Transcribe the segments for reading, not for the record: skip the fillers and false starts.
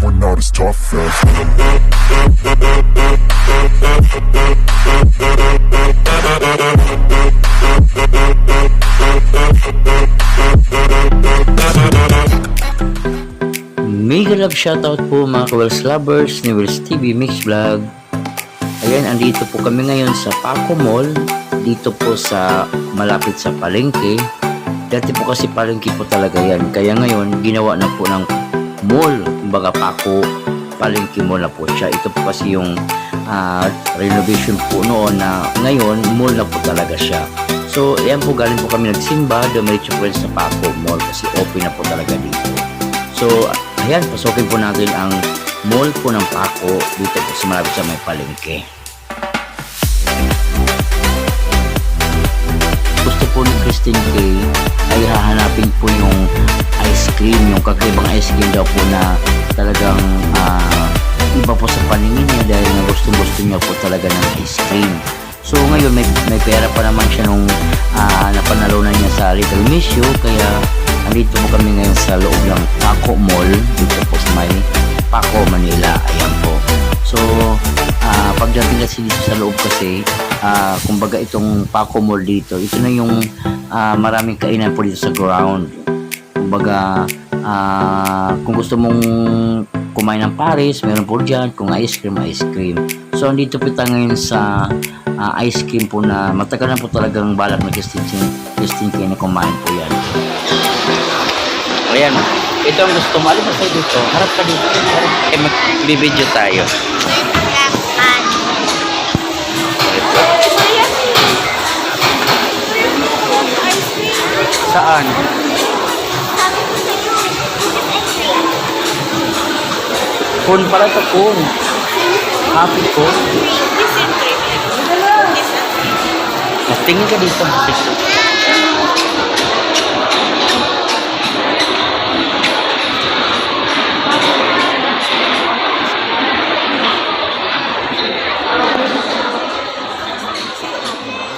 we're not as tough as. Mega love shoutout po mga ka-Wells lovers ni Wells TV Mix Vlog. Ayan, andito po kami ngayon sa Paco Mall, dito po sa malapit sa palengke. Dati po kasi palengke po talaga yan, kaya ngayon ginawa na po ng mall, kumbaga Paco palengke mall na po siya. Ito po kasi yung renovation po noon, na ngayon mall na po talaga siya. So ayan po, galing po kami nagsimba, dumiretso po sa Paco Mall kasi open na po talaga dito. So ayan, pasokin po natin ang mall po ng Paco dito po sa malapit sa may palengke. Gusto po ni Christine K ay hahanapin po yung ice cream, yung kakaibang ice cream daw po na talagang iba po sa paningin niya, dahil na gusto niya po talaga ng ice cream. So ngayon may pera pa naman siya nung napanalunan niya sa Little Miss You, kaya andito po kami ngayon sa loob ng Paco Mall dito po sa may Paco, Manila. Ayan po. So pagdating kasi dito sa loob kasi kumbaga itong Paco Mall dito, ito na yung maraming kainan po dito sa ground. Kumbaga kung gusto mong kumain ng Paris, meron po dyan. Kung ice cream. So andito po tayo ngayon sa ice cream po na matagal na po talagang balak na Christine K na kumain po yan. Ayan, ito ang gusto mo. Alin ba sa'yo dito? Harap ka dito. Magbibideo tayo. Saan? Kun pala ito, kun. Happy kun. Tingin ka dito.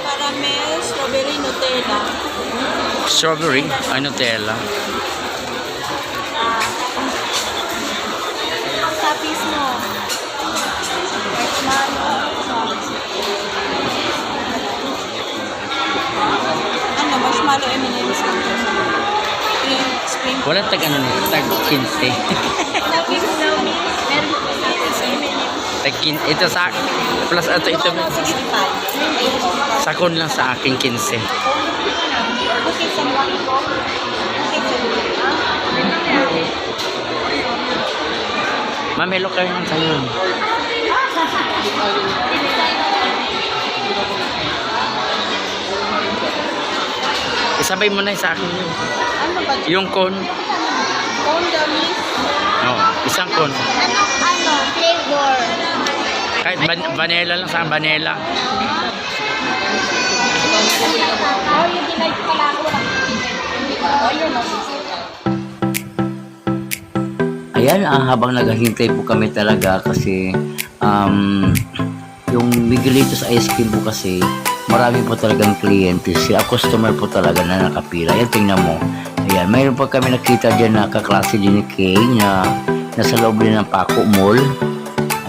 Caramel, strawberry, Nutella. Strawberry, ay Nutella. Ang tapis mo. Marshmallow M&M's. Spring. Wala tag ano nito, tag 15. Tag 15. Ito sa plus ito 65. sakon lang sa akin 15. Ma'am, hello kayo ng tanong. Isabay mo na sa akin yun. Ano ba? Yung cone. Cone dummies? No, isang cone. Ano? Flavor? Kahit vanilla lang, sa vanilla. Oh, yung delight pala ako. Ayan, habang naghahintay po kami talaga kasi yung Miguelitos ice cream po kasi marami po talagang kliyente, sila customer po talaga na nakapila. Ayan, tingnan mo. Ayan, mayroon po kami nakita dyan na kaklase din ni Kay na nasa loob din ng Paco Mall.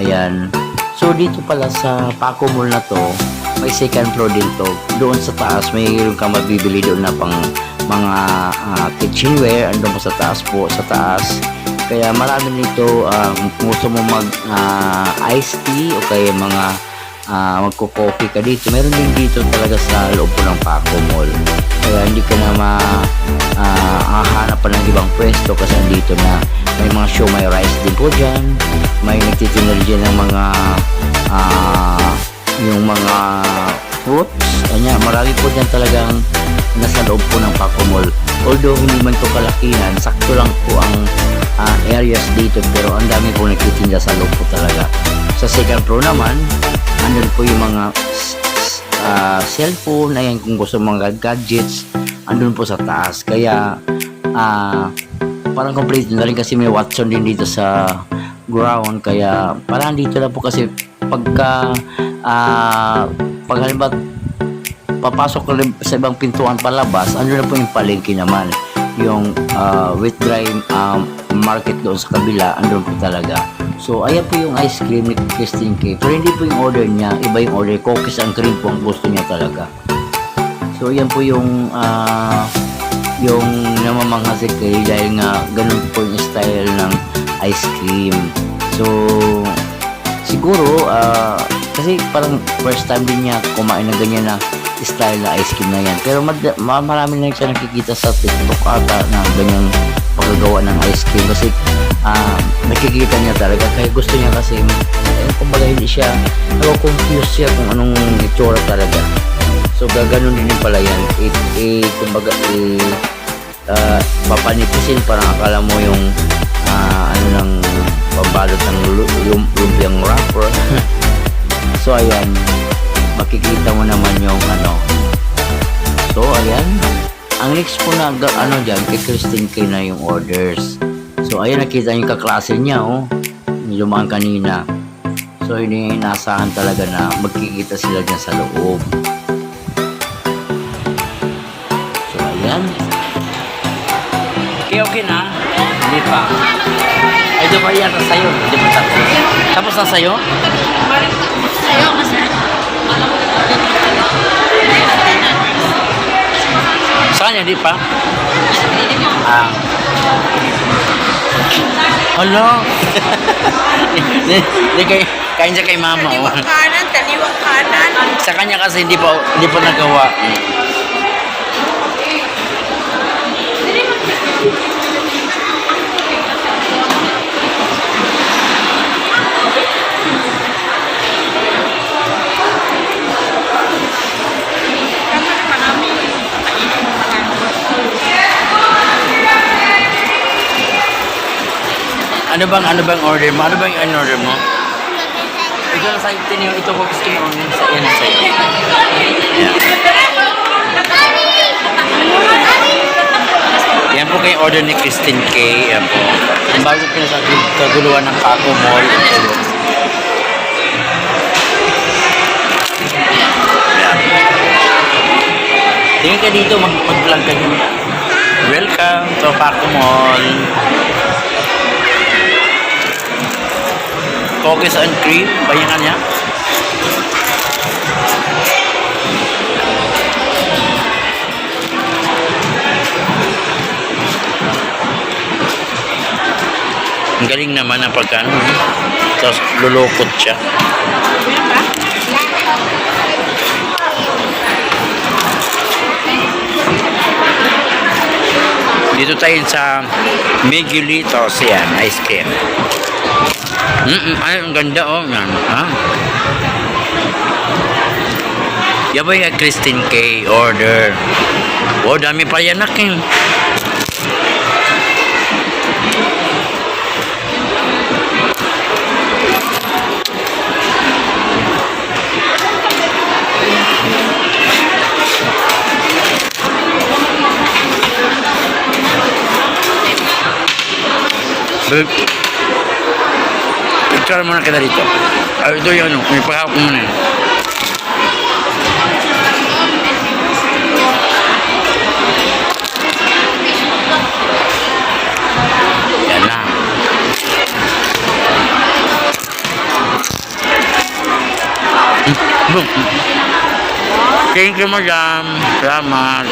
Ayan. So dito pala sa Paco Mall na to, may second floor din to. Doon sa taas, mayroon ka mabibili doon na pang mga kitchenware. Andun po sa taas po, sa taas. Kaya marami nito, kung gusto mo mag iced tea o kaya mga magko-coffee ka dito, meron din dito talaga sa loob po ng Paco Mall. Kaya hindi ka na mahanap pa ng ibang pwesto kasi dito na may mga show, may rice din po dyan, may nagtitinda dyan ng mga yung mga fruits. Kanya marami po dyan talagang nasa loob po ng Paco Mall. Although hindi man to kalakihan, sakto lang po ang areas dito, pero ang dami po nagtitinda sa loob po talaga. Sa second floor naman, andun po yung mga cellphone, ayan, kung gusto mga gadgets, andun po sa taas. Kaya parang complete na rin kasi may Watson din dito sa ground. Kaya parang dito lang po kasi pagka pag halimbawa papasok ka sa ibang pintuan palabas, andun na po yung palengke naman. wet dry market doon sa kabila, andun po talaga. So, ayan po yung ice cream ni Christine K. Pero hindi po yung order niya, iba yung order. Cookies and cream po ang gusto niya talaga. So, ayan po yung namamangha si Kay dahil nga ganun po yung style ng ice cream. So, siguro, kasi parang first time din niya kumain ng ganyan na style na ice cream na yan. Pero marami na siya nakikita sa TikTok ata na ganyang paggagawa ng ice cream. Kasi nakikita niya talaga. Kaya gusto niya kasi, kumbaga hindi siya, nako-confuse siya kung anong itsura talaga. So, gaganon din pala yan. Kumbaga, papanitisin, parang akala mo yung, pambalot ng lumpiang wrapper. So, ayan. Makikita mo naman yung So, ayan. Ang next po na, dyan, kay Christine K na yung orders. So, ayan, nakita yung kaklase niya, lumaan kanina. So, hindi inaasahan talaga na magkikita sila dyan sa loob. Ayan. Okay na? Hindi pa. Ito pa yata sa'yo. Hindi pa tapos. Tapos na sa'yo? Sa'yo kasi. Sa kanya, hindi pa? Hello? Hindi kain siya kay mama. Kaliwang kanan, kaliwang kanan. Sa kanya kasi hindi pa nagawa. Ano bang order mo? Ano bang order mo? Ito na sa tinyo, ito ko gusto mo yan sa iyo. Yan po kay order ni Christine K. Yan po. Ang bago ko na sa kaguluhan ng Paco Mall. Yan. Tingin ka dito, mag-vlog ka dito. Welcome to Paco Mall. Cookies and cream, bayangan niya. Ang galing naman ang pagkano. Tapos lulukot siya. Dito tayo sa Miguelitos, yan, ice cream. Ay, ang ganda yan. Yabay ya Christine K. Order. Oh, dami pa yan aking. Picture muna kita dito. Ito yung may pagkakap mo muna. Yan na. Thank you, madam. Salamat.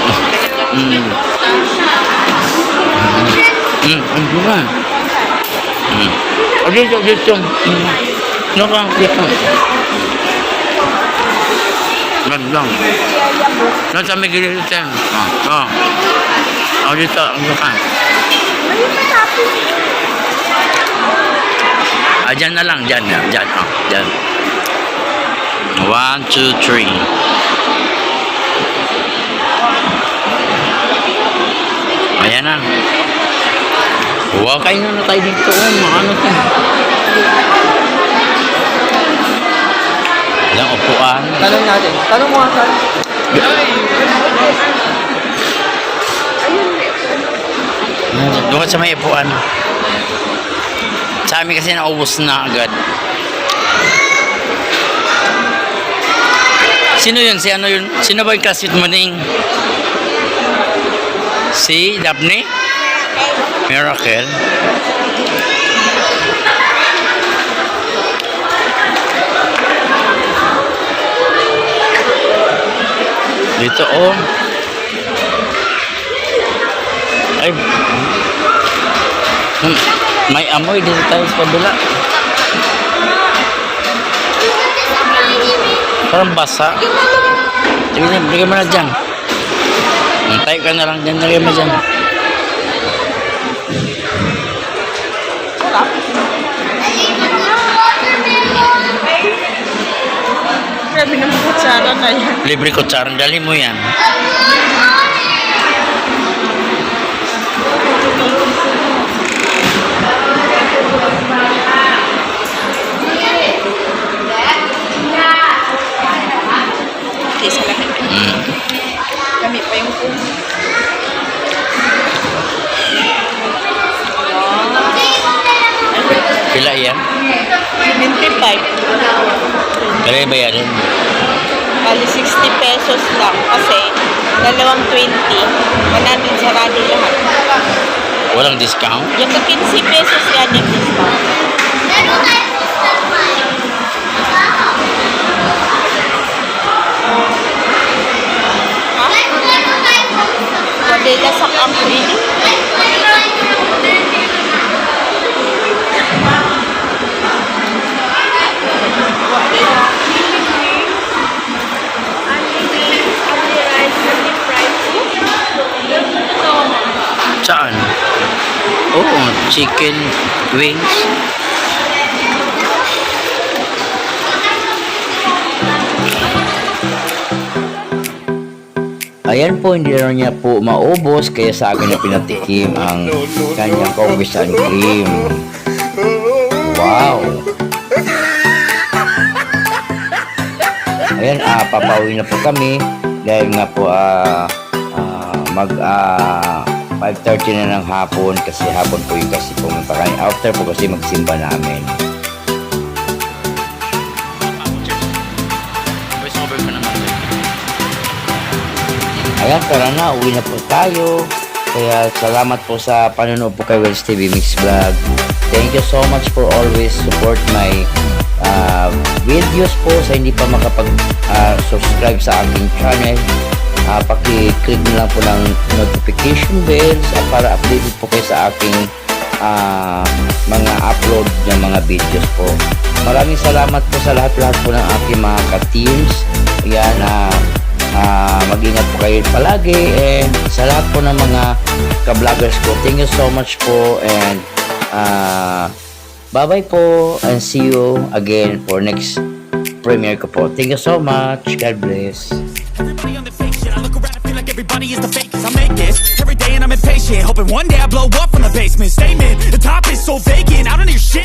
Ang buwan. Dito. Dito. Gandang. Nasa Miguelitos. Dito. Ang buwan. Dyan na lang. Dyan. 1, 2, 3. Ayan na. Wow, kain na tayo dito. Ano ito? Ilang upuan. Tanong natin. Tanong mo nga. Doon sa may upuan. Sa amin kasi naubos na agad. Sino yun? Si ano yun? Sino ba yung classmate mo ning? Si Daphne? Miracle? Dito oh. Ay. May amoy dito tayo sa kabila. Parang basa. Lagyan mo na dyan. Tayo ka na lang dyan. Lagyan mo dyan. Grabe naman kutsara na yan. Libre kutsara. Dali mo yan. Okay, sa lahat. Kami pa yung kung. Pila yan? 25. Kaya bayarin. Bali 60 pesos lang kasi dalawang 20. 100 sarado lahat. Walang discount? Yung 15 pesos yan yung discount. Ha? Wadela sa company. Saan? Oo, chicken wings. Ayan po, hindi na niya po maubos kaya sa akin na pinatikim ang kanyang kaubisan cream. Wow! Ayan, papauwi na po kami dahil nga po mag 5:30 na ng hapon kasi hapon po yung kasi pumunta kami. After po kasi magsimba namin. Ayan, tara na, uwi na po tayo. Kaya salamat po sa panonood po kay Wells TV Mix Vlog. Thank you so much for always support my videos po. Sa hindi pa makapag-subscribe sa aking channel, paki-click na lang po ng notification bells para updated po kayo sa aking mga upload ng mga videos po. Maraming salamat po sa lahat-lahat po ng aking mga ka-teams. Ayan, mag-ingat po kayo palagi, and sa lahat po ng mga ka-vloggers ko, thank you so much po, and bye-bye po, and see you again for next premiere ko po. Thank you so much. God bless. Everybody on the fake shit. I look around and feel like everybody is the fakest. I make this every day and I'm impatient, hoping one day I blow up from the basement. Statement, the top is so vacant. I don't hear shit.